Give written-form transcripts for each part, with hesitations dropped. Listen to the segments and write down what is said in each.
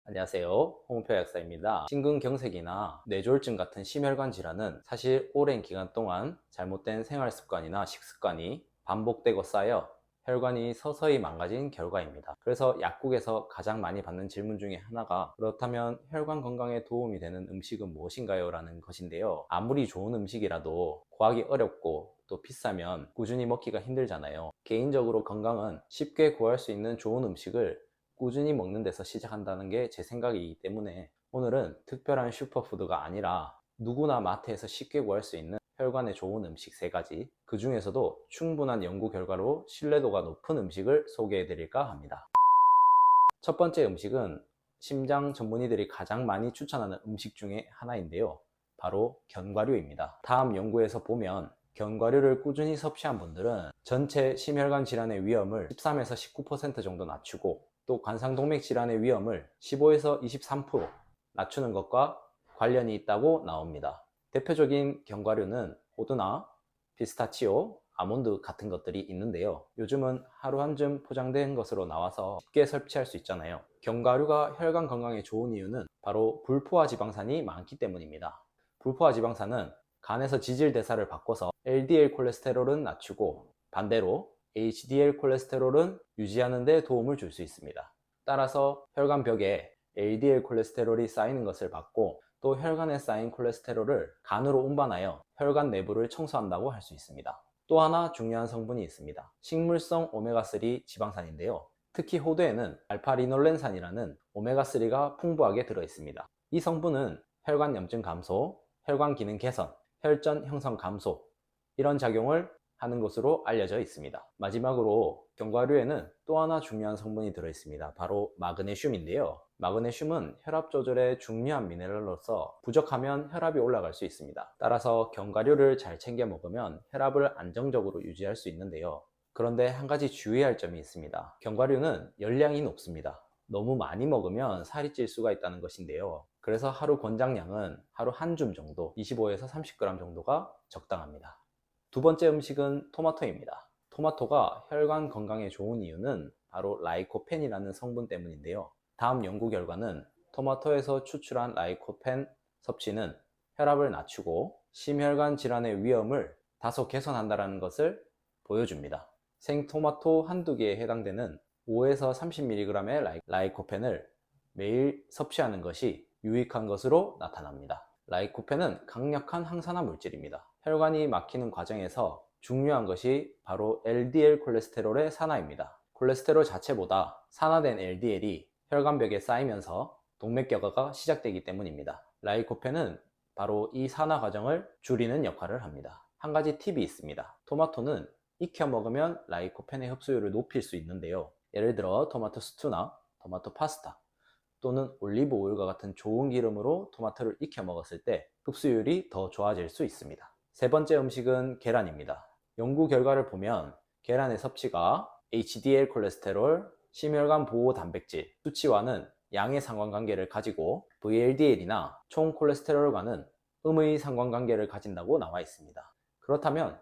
안녕하세요. 홍은표 약사입니다. 심근경색이나 뇌졸중 같은 심혈관 질환은 사실 오랜 기간 동안 잘못된 생활습관이나 식습관이 반복되고 쌓여 혈관이 서서히 망가진 결과입니다. 그래서 약국에서 가장 많이 받는 질문 중에 하나가 그렇다면 혈관 건강에 도움이 되는 음식은 무엇인가요? 라는 것인데요. 아무리 좋은 음식이라도 구하기 어렵고 또 비싸면 꾸준히 먹기가 힘들잖아요. 개인적으로 건강은 쉽게 구할 수 있는 좋은 음식을 꾸준히 먹는 데서 시작한다는 게 제 생각이기 때문에 오늘은 특별한 슈퍼푸드가 아니라 누구나 마트에서 쉽게 구할 수 있는 혈관에 좋은 음식 3가지, 그 중에서도 충분한 연구 결과로 신뢰도가 높은 음식을 소개해 드릴까 합니다. 첫 번째 음식은 심장 전문의들이 가장 많이 추천하는 음식 중에 하나인데요. 바로 견과류입니다. 다음 연구에서 보면 견과류를 꾸준히 섭취한 분들은 전체 심혈관 질환의 위험을 13에서 19% 정도 낮추고 또 관상동맥 질환의 위험을 15에서 23% 낮추는 것과 관련이 있다고 나옵니다. 대표적인 견과류는 호두나 피스타치오, 아몬드 같은 것들이 있는데요. 요즘은 하루 한 줌 포장된 것으로 나와서 쉽게 섭취할 수 있잖아요. 견과류가 혈관 건강에 좋은 이유는 바로 불포화 지방산이 많기 때문입니다. 불포화 지방산은 간에서 지질 대사를 바꿔서 LDL 콜레스테롤은 낮추고 반대로 HDL 콜레스테롤은 유지하는 데 도움을 줄 수 있습니다. 따라서 혈관벽에 LDL 콜레스테롤이 쌓이는 것을 막고 또 혈관에 쌓인 콜레스테롤을 간으로 운반하여 혈관 내부를 청소한다고 할 수 있습니다. 또 하나 중요한 성분이 있습니다. 식물성 오메가3 지방산인데요. 특히 호두에는 알파리놀렌산이라는 오메가3가 풍부하게 들어있습니다. 이 성분은 혈관 염증 감소, 혈관 기능 개선, 혈전 형성 감소 이런 작용을 하는 것으로 알려져 있습니다. 마지막으로 견과류에는 또 하나 중요한 성분이 들어있습니다. 바로 마그네슘인데요. 마그네슘은 혈압 조절에 중요한 미네랄로서 부족하면 혈압이 올라갈 수 있습니다. 따라서 견과류를 잘 챙겨 먹으면 혈압을 안정적으로 유지할 수 있는데요. 그런데 한 가지 주의할 점이 있습니다. 견과류는 열량이 높습니다. 너무 많이 먹으면 살이 찔 수가 있다는 것인데요. 그래서 하루 권장량은 하루 한 줌 정도, 25에서 30g 정도가 적당합니다. 두 번째 음식은 토마토입니다. 토마토가 혈관 건강에 좋은 이유는 바로 라이코펜이라는 성분 때문인데요. 다음 연구 결과는 토마토에서 추출한 라이코펜 섭취는 혈압을 낮추고 심혈관 질환의 위험을 다소 개선한다는 것을 보여줍니다. 생토마토 한두 개에 해당되는 5에서 30mg의 라이코펜을 매일 섭취하는 것이 유익한 것으로 나타납니다. 라이코펜은 강력한 항산화 물질입니다. 혈관이 막히는 과정에서 중요한 것이 바로 LDL 콜레스테롤의 산화입니다. 콜레스테롤 자체보다 산화된 LDL이 혈관벽에 쌓이면서 동맥경화가 시작되기 때문입니다. 라이코펜은 바로 이 산화 과정을 줄이는 역할을 합니다. 한 가지 팁이 있습니다. 토마토는 익혀 먹으면 라이코펜의 흡수율을 높일 수 있는데요. 예를 들어 토마토 스튜나 토마토 파스타 또는 올리브 오일과 같은 좋은 기름으로 토마토를 익혀 먹었을 때 흡수율이 더 좋아질 수 있습니다. 세 번째 음식은 계란입니다. 연구 결과를 보면 계란의 섭취가 HDL 콜레스테롤, 심혈관 보호 단백질 수치와는 양의 상관관계를 가지고 VLDL이나 총 콜레스테롤과는 음의 상관관계를 가진다고 나와 있습니다. 그렇다면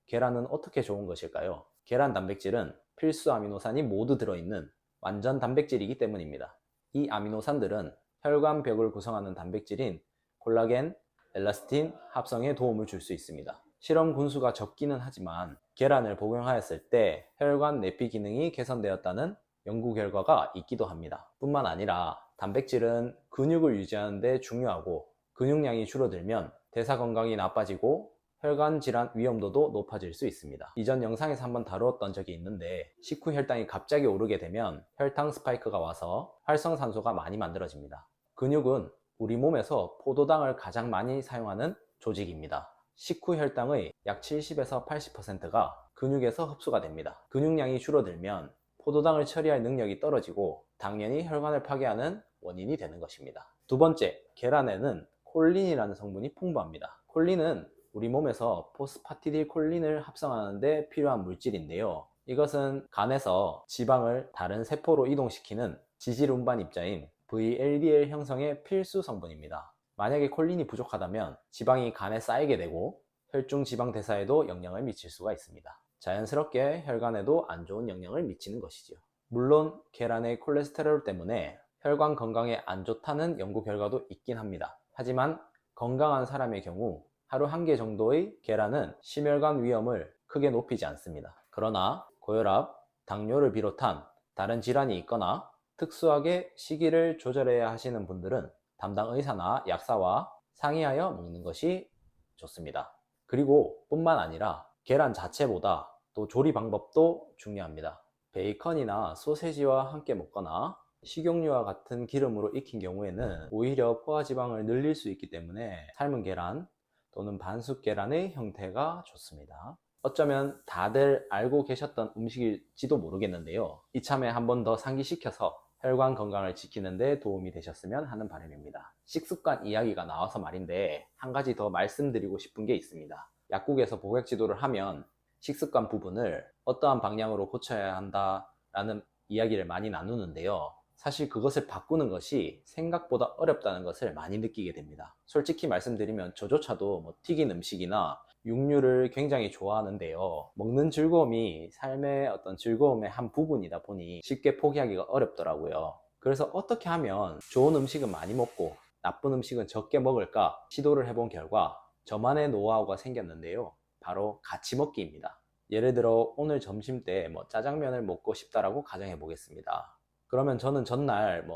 계란은 어떻게 좋은 것일까요? 계란 단백질은 필수 아미노산이 모두 들어있는 완전 단백질이기 때문입니다. 이 아미노산들은 혈관벽을 구성하는 단백질인 콜라겐, 엘라스틴 합성에 도움을 줄 수 있습니다. 실험 군수가 적기는 하지만 계란을 복용하였을 때 혈관 내피 기능이 개선되었다는 연구 결과가 있기도 합니다. 뿐만 아니라 단백질은 근육을 유지하는 데 중요하고 근육량이 줄어들면 대사 건강이 나빠지고 혈관 질환 위험도도 높아질 수 있습니다. 이전 영상에서 한번 다루었던 적이 있는데 식후 혈당이 갑자기 오르게 되면 혈당 스파이크가 와서 활성산소가 많이 만들어집니다. 근육은 우리 몸에서 포도당을 가장 많이 사용하는 조직입니다. 식후 혈당의 약 70에서 80%가 근육에서 흡수가 됩니다. 근육량이 줄어들면 포도당을 처리할 능력이 떨어지고 당연히 혈관을 파괴하는 원인이 되는 것입니다. 두 번째, 계란에는 콜린이라는 성분이 풍부합니다. 콜린은 우리 몸에서 포스파티딜콜린을 합성하는 데 필요한 물질인데요. 이것은 간에서 지방을 다른 세포로 이동시키는 지질 운반 입자인 VLDL 형성의 필수 성분입니다. 만약에 콜린이 부족하다면 지방이 간에 쌓이게 되고 혈중 지방 대사에도 영향을 미칠 수가 있습니다. 자연스럽게 혈관에도 안 좋은 영향을 미치는 것이죠. 물론 계란의 콜레스테롤 때문에 혈관 건강에 안 좋다는 연구 결과도 있긴 합니다. 하지만 건강한 사람의 경우 하루 1개 정도의 계란은 심혈관 위험을 크게 높이지 않습니다. 그러나 고혈압, 당뇨를 비롯한 다른 질환이 있거나 특수하게 식이를 조절해야 하시는 분들은 담당 의사나 약사와 상의하여 먹는 것이 좋습니다. 그리고 뿐만 아니라 계란 자체보다 또 조리 방법도 중요합니다. 베이컨이나 소세지와 함께 먹거나 식용유와 같은 기름으로 익힌 경우에는 오히려 포화지방을 늘릴 수 있기 때문에 삶은 계란 또는 반숙 계란의 형태가 좋습니다. 어쩌면 다들 알고 계셨던 음식일지도 모르겠는데요. 이참에 한 번 더 상기시켜서 혈관 건강을 지키는 데 도움이 되셨으면 하는 바람입니다. 식습관 이야기가 나와서 말인데 한 가지 더 말씀드리고 싶은 게 있습니다. 약국에서 복약 지도를 하면 식습관 부분을 어떠한 방향으로 고쳐야 한다라는 이야기를 많이 나누는데요. 사실 그것을 바꾸는 것이 생각보다 어렵다는 것을 많이 느끼게 됩니다. 솔직히 말씀드리면 저조차도 튀긴 음식이나 육류를 굉장히 좋아하는데요. 먹는 즐거움이 삶의 어떤 즐거움의 한 부분이다 보니 쉽게 포기하기가 어렵더라고요. 그래서 어떻게 하면 좋은 음식은 많이 먹고 나쁜 음식은 적게 먹을까 시도를 해본 결과 저만의 노하우가 생겼는데요. 바로 같이 먹기입니다. 예를 들어 오늘 점심 때 짜장면을 먹고 싶다라고 가정해 보겠습니다. 그러면 저는 전날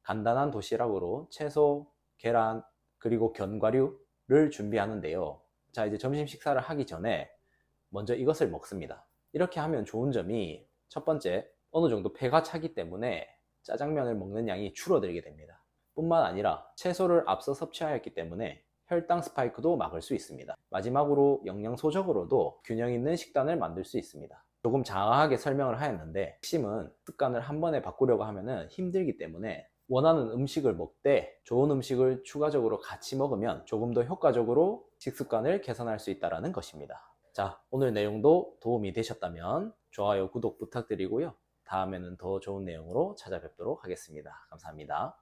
간단한 도시락으로 채소, 계란, 그리고 견과류를 준비하는데요. 자, 이제 점심 식사를 하기 전에 먼저 이것을 먹습니다. 이렇게 하면 좋은 점이 첫 번째, 어느 정도 배가 차기 때문에 짜장면을 먹는 양이 줄어들게 됩니다. 뿐만 아니라 채소를 앞서 섭취하였기 때문에 혈당 스파이크도 막을 수 있습니다. 마지막으로 영양소적으로도 균형 있는 식단을 만들 수 있습니다. 조금 장황하게 설명을 하였는데 핵심은 습관을 한 번에 바꾸려고 하면 힘들기 때문에 원하는 음식을 먹되 좋은 음식을 추가적으로 같이 먹으면 조금 더 효과적으로 식습관을 개선할 수 있다는 것입니다. 자, 오늘 내용도 도움이 되셨다면 좋아요, 구독 부탁드리고요. 다음에는 더 좋은 내용으로 찾아뵙도록 하겠습니다. 감사합니다.